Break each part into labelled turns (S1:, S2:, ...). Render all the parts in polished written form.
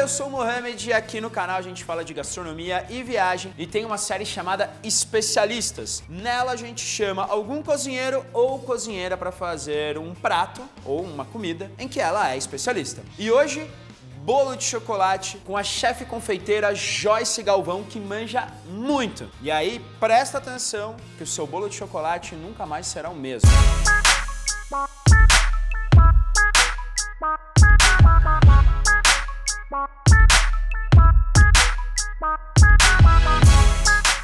S1: eu sou o Mohamed e aqui no canal a gente fala de gastronomia e viagem e tem uma série chamada Especialistas. Nela a gente chama algum cozinheiro ou cozinheira para fazer um prato ou uma comida em que ela é especialista. E hoje, bolo de chocolate com a chefe confeiteira Joyce Galvão, que manja muito. E aí, presta atenção que o seu bolo de chocolate nunca mais será o mesmo.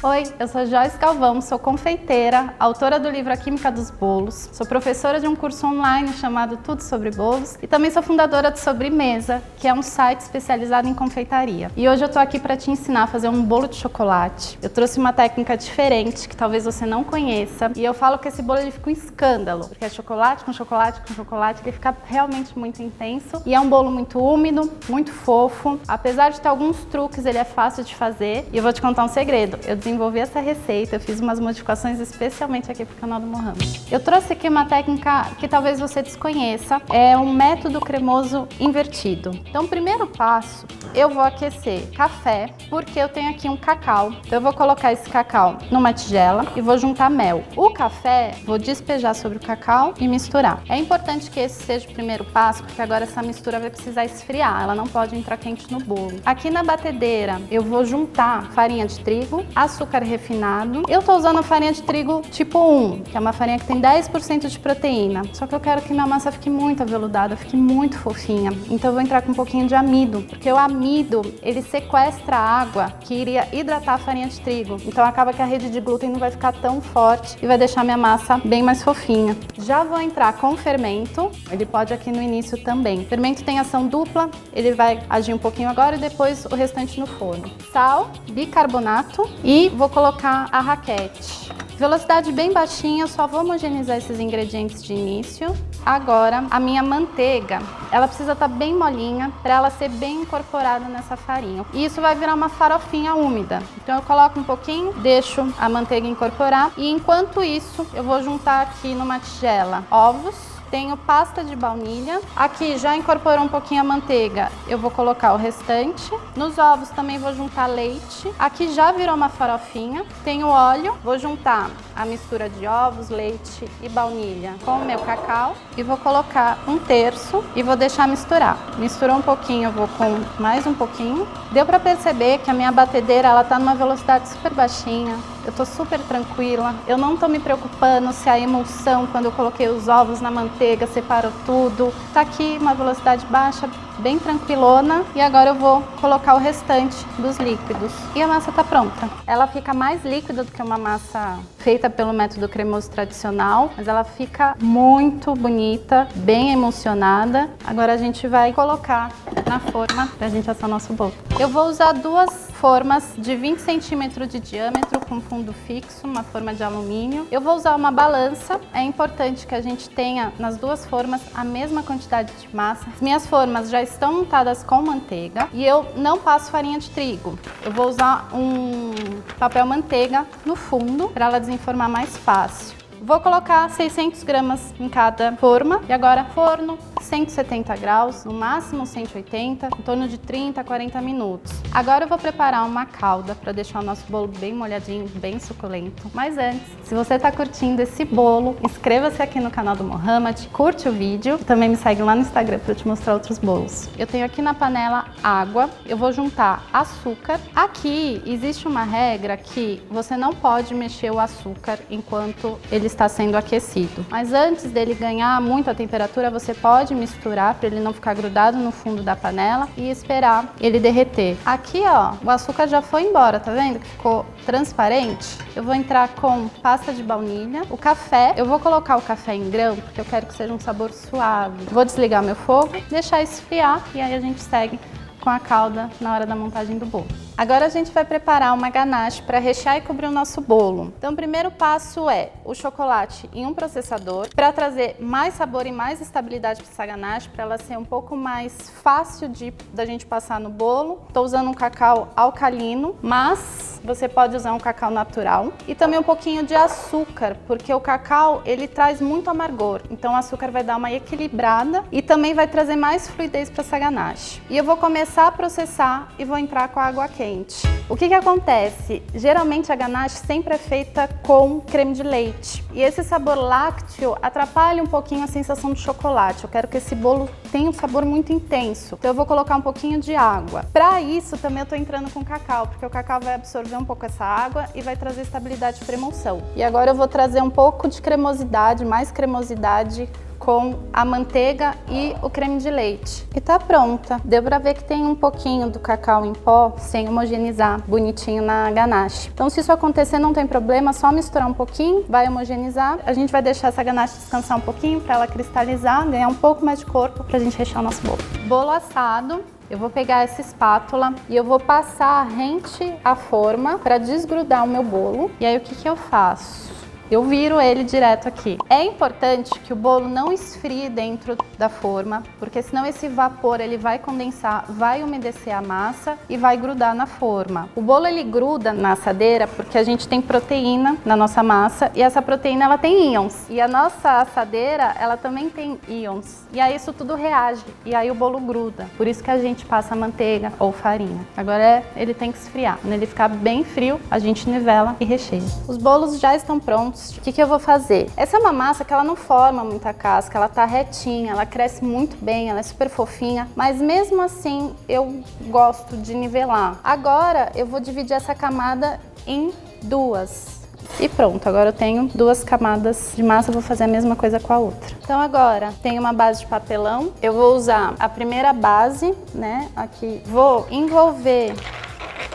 S2: Oi, eu sou Joyce Galvão, sou confeiteira, autora do livro A Química dos Bolos, sou professora de um curso online chamado Tudo Sobre Bolos e também sou fundadora do Sobremesa, que é um site especializado em confeitaria. E hoje eu tô aqui para te ensinar a fazer um bolo de chocolate. Eu trouxe uma técnica diferente que talvez você não conheça e eu falo que esse bolo ele fica um escândalo, porque é chocolate com chocolate com chocolate, ele fica realmente muito intenso e é um bolo muito úmido, muito fofo. Apesar de ter alguns truques, ele é fácil de fazer e eu vou te contar um segredo. Eu desenvolvi essa receita, eu fiz umas modificações especialmente aqui pro canal do Mohamed. Eu trouxe aqui uma técnica que talvez você desconheça, é um método cremoso invertido. Então, o primeiro passo, eu vou aquecer café, porque eu tenho aqui um cacau. Então, eu vou colocar esse cacau numa tigela e vou juntar mel. O café, vou despejar sobre o cacau e misturar. É importante que esse seja o primeiro passo, porque agora essa mistura vai precisar esfriar, ela não pode entrar quente no bolo. Aqui na batedeira, eu vou juntar farinha de trigo, açúcar refinado. Eu tô usando a farinha de trigo tipo 1, que é uma farinha que tem 10% de proteína. Só que eu quero que minha massa fique muito aveludada, fique muito fofinha. Então eu vou entrar com um pouquinho de amido, porque o amido, ele sequestra a água que iria hidratar a farinha de trigo. Então acaba que a rede de glúten não vai ficar tão forte e vai deixar minha massa bem mais fofinha. Já vou entrar com fermento, ele pode aqui no início também. O fermento tem ação dupla, ele vai agir um pouquinho agora e depois o restante no forno. Sal, bicarbonato e vou colocar a raquete. Velocidade bem baixinha, eu só vou homogeneizar esses ingredientes de início. Agora, a minha manteiga, ela precisa estar bem molinha para ela ser bem incorporada nessa farinha. E isso vai virar uma farofinha úmida. Então eu coloco um pouquinho, deixo a manteiga incorporar e enquanto isso eu vou juntar aqui numa tigela ovos. Tenho pasta de baunilha. Aqui já incorporou um pouquinho a manteiga, eu vou colocar o restante. Nos ovos também vou juntar leite. Aqui já virou uma farofinha. Tenho óleo, vou juntar a mistura de ovos, leite e baunilha com o meu cacau. E vou colocar um terço e vou deixar misturar. Misturou um pouquinho, eu vou com mais um pouquinho. Deu para perceber que a minha batedeira ela tá numa velocidade super baixinha. Eu tô super tranquila. Eu não tô me preocupando se a emulsão, quando eu coloquei os ovos na manteiga, separou tudo. Tá aqui uma velocidade baixa, bem tranquilona. E agora eu vou colocar o restante dos líquidos. E a massa tá pronta. Ela fica mais líquida do que uma massa feita pelo método cremoso tradicional, mas ela fica muito bonita, bem emulsionada. Agora a gente vai colocar na forma pra gente assar nosso bolo. Eu vou usar duas formas de 20 centímetros de diâmetro com fundo fixo, uma forma de alumínio. Eu vou usar uma balança. É importante que a gente tenha nas duas formas a mesma quantidade de massa. As minhas formas já estão untadas com manteiga e eu não passo farinha de trigo. Eu vou usar um papel manteiga no fundo para ela desenformar mais fácil. Vou colocar 600 gramas em cada forma e agora forno 170 graus, no máximo 180, em torno de 30 a 40 minutos. Agora eu vou preparar uma calda para deixar o nosso bolo bem molhadinho, bem suculento. Mas antes, se você está curtindo esse bolo, inscreva-se aqui no canal do Mohamed, curte o vídeo e também me segue lá no Instagram para eu te mostrar outros bolos. Eu tenho aqui na panela água, eu vou juntar açúcar. Aqui existe uma regra que você não pode mexer o açúcar enquanto ele está sendo aquecido. Mas antes dele ganhar muito a temperatura, você pode misturar para ele não ficar grudado no fundo da panela e esperar ele derreter. Aqui, ó, o açúcar já foi embora, tá vendo que ficou transparente? Eu vou entrar com pasta de baunilha, o café. Eu vou colocar o café em grão porque eu quero que seja um sabor suave. Vou desligar meu fogo, deixar esfriar e aí a gente segue com a calda na hora da montagem do bolo. Agora a gente vai preparar uma ganache para rechear e cobrir o nosso bolo. Então o primeiro passo é o chocolate em um processador para trazer mais sabor e mais estabilidade para essa ganache, para ela ser um pouco mais fácil da gente passar no bolo. Estou usando um cacau alcalino, mas você pode usar um cacau natural e também um pouquinho de açúcar, porque o cacau ele traz muito amargor, então o açúcar vai dar uma equilibrada e também vai trazer mais fluidez para essa ganache. E eu vou começar a processar e vou entrar com a água quente. O que acontece? Geralmente a ganache sempre é feita com creme de leite e esse sabor lácteo atrapalha um pouquinho a sensação do chocolate. Eu quero que esse bolo tenha um sabor muito intenso, então eu vou colocar um pouquinho de água. Para isso também eu estou entrando com cacau, porque o cacau vai absorver um pouco essa água e vai trazer estabilidade para emulsão. E agora eu vou trazer um pouco de cremosidade, mais cremosidade com a manteiga e o creme de leite. E tá pronta. Deu pra ver que tem um pouquinho do cacau em pó sem homogeneizar bonitinho na ganache. Então se isso acontecer não tem problema, só misturar um pouquinho, vai homogeneizar. A gente vai deixar essa ganache descansar um pouquinho para ela cristalizar, ganhar um pouco mais de corpo pra gente rechear o nosso bolo. Bolo assado. Eu vou pegar essa espátula e eu vou passar rente à forma para desgrudar o meu bolo. E aí o que eu faço? Eu viro ele direto aqui. É importante que o bolo não esfrie dentro da forma, porque senão esse vapor ele vai condensar, vai umedecer a massa e vai grudar na forma. O bolo ele gruda na assadeira porque a gente tem proteína na nossa massa e essa proteína ela tem íons. E a nossa assadeira ela também tem íons. E aí isso tudo reage e aí o bolo gruda. Por isso que a gente passa manteiga ou farinha. Agora ele tem que esfriar. Quando ele ficar bem frio, a gente nivela e recheia. Os bolos já estão prontos. O que eu vou fazer? Essa é uma massa que ela não forma muita casca, ela tá retinha, ela cresce muito bem, ela é super fofinha, mas mesmo assim eu gosto de nivelar. Agora eu vou dividir essa camada em duas. E pronto, agora eu tenho duas camadas de massa, eu vou fazer a mesma coisa com a outra. Então agora tenho uma base de papelão, eu vou usar a primeira base, né, aqui, vou envolver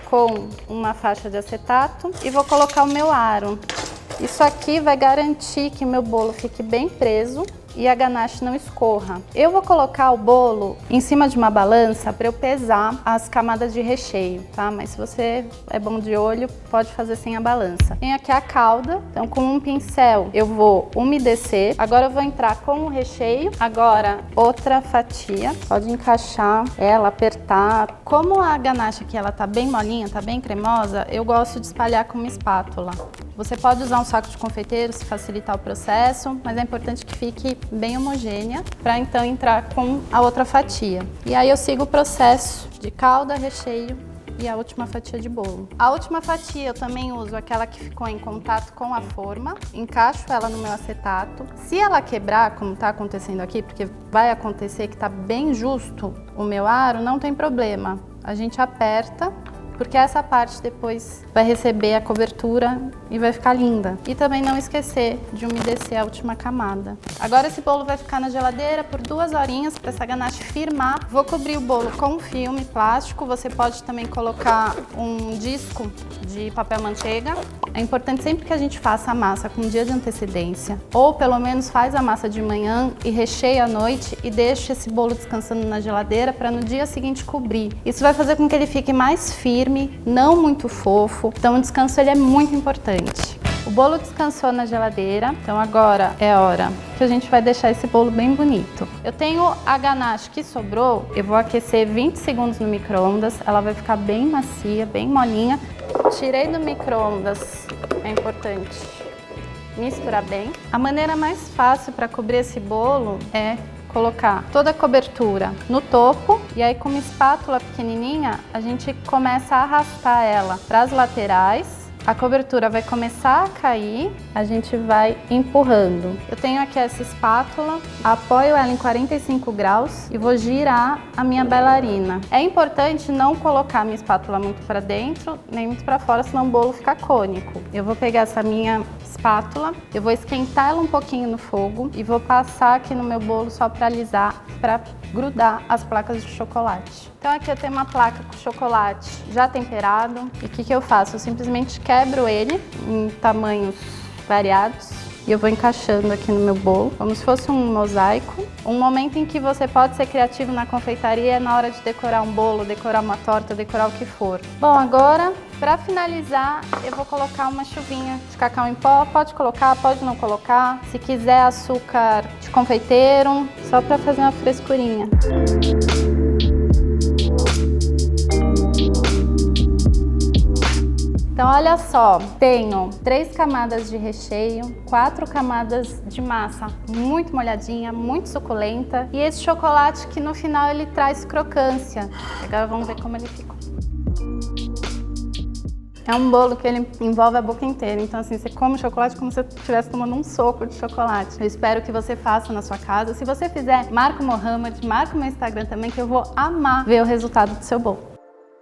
S2: com uma faixa de acetato e vou colocar o meu aro. Isso aqui vai garantir que meu bolo fique bem preso e a ganache não escorra. Eu vou colocar o bolo em cima de uma balança para eu pesar as camadas de recheio, tá? Mas se você é bom de olho, pode fazer sem a balança. Tem aqui a calda, então com um pincel eu vou umedecer. Agora eu vou entrar com o recheio. Agora outra fatia, pode encaixar ela, apertar. Como a ganache aqui ela tá bem molinha, tá bem cremosa, eu gosto de espalhar com uma espátula. Você pode usar um saco de confeiteiro se facilitar o processo, mas é importante que fique bem homogênea para então entrar com a outra fatia. E aí eu sigo o processo de calda, recheio e a última fatia de bolo. A última fatia eu também uso aquela que ficou em contato com a forma, encaixo ela no meu acetato. Se ela quebrar, como está acontecendo aqui, porque vai acontecer que está bem justo o meu aro, não tem problema. A gente aperta, porque essa parte depois vai receber a cobertura e vai ficar linda. E também não esquecer de umedecer a última camada. Agora esse bolo vai ficar na geladeira por 2 horinhas para essa ganache firmar. Vou cobrir o bolo com filme plástico, você pode também colocar um disco de papel manteiga. É importante sempre que a gente faça a massa com um dia de antecedência, ou pelo menos faz a massa de manhã e recheia à noite e deixa esse bolo descansando na geladeira para no dia seguinte cobrir. Isso vai fazer com que ele fique mais firme, não muito fofo, então o descanso ele é muito importante. O bolo descansou na geladeira, então agora é hora que a gente vai deixar esse bolo bem bonito. Eu tenho a ganache que sobrou, eu vou aquecer 20 segundos no micro-ondas, ela vai ficar bem macia, bem molinha. Tirei do micro-ondas, é importante misturar bem. A maneira mais fácil para cobrir esse bolo é colocar toda a cobertura no topo e aí com uma espátula pequenininha a gente começa a arrastar ela para as laterais. A cobertura vai começar a cair, a gente vai empurrando. Eu tenho aqui essa espátula, apoio ela em 45 graus e vou girar a minha bailarina. É importante não colocar a minha espátula muito para dentro, nem muito para fora, senão o bolo fica cônico. Eu vou pegar essa minha espátula, eu vou esquentar ela um pouquinho no fogo e vou passar aqui no meu bolo só para alisar, para grudar as placas de chocolate. Então aqui eu tenho uma placa com chocolate já temperado e o que eu faço? Eu simplesmente quebro ele em tamanhos variados e eu vou encaixando aqui no meu bolo, como se fosse um mosaico. Um momento em que você pode ser criativo na confeitaria é na hora de decorar um bolo, decorar uma torta, decorar o que for. Bom, agora, para finalizar, eu vou colocar uma chuvinha de cacau em pó. Pode colocar, pode não colocar. Se quiser açúcar de confeiteiro, só para fazer uma frescurinha. Então olha só, tenho 3 camadas de recheio, 4 camadas de massa muito molhadinha, muito suculenta, e esse chocolate que no final ele traz crocância. Agora vamos ver como ele ficou. É um bolo que ele envolve a boca inteira, então assim, você come o chocolate como se você estivesse tomando um soco de chocolate. Eu espero que você faça na sua casa. Se você fizer, marca o Mohamed, marca o meu Instagram também, que eu vou amar ver o resultado do seu bolo.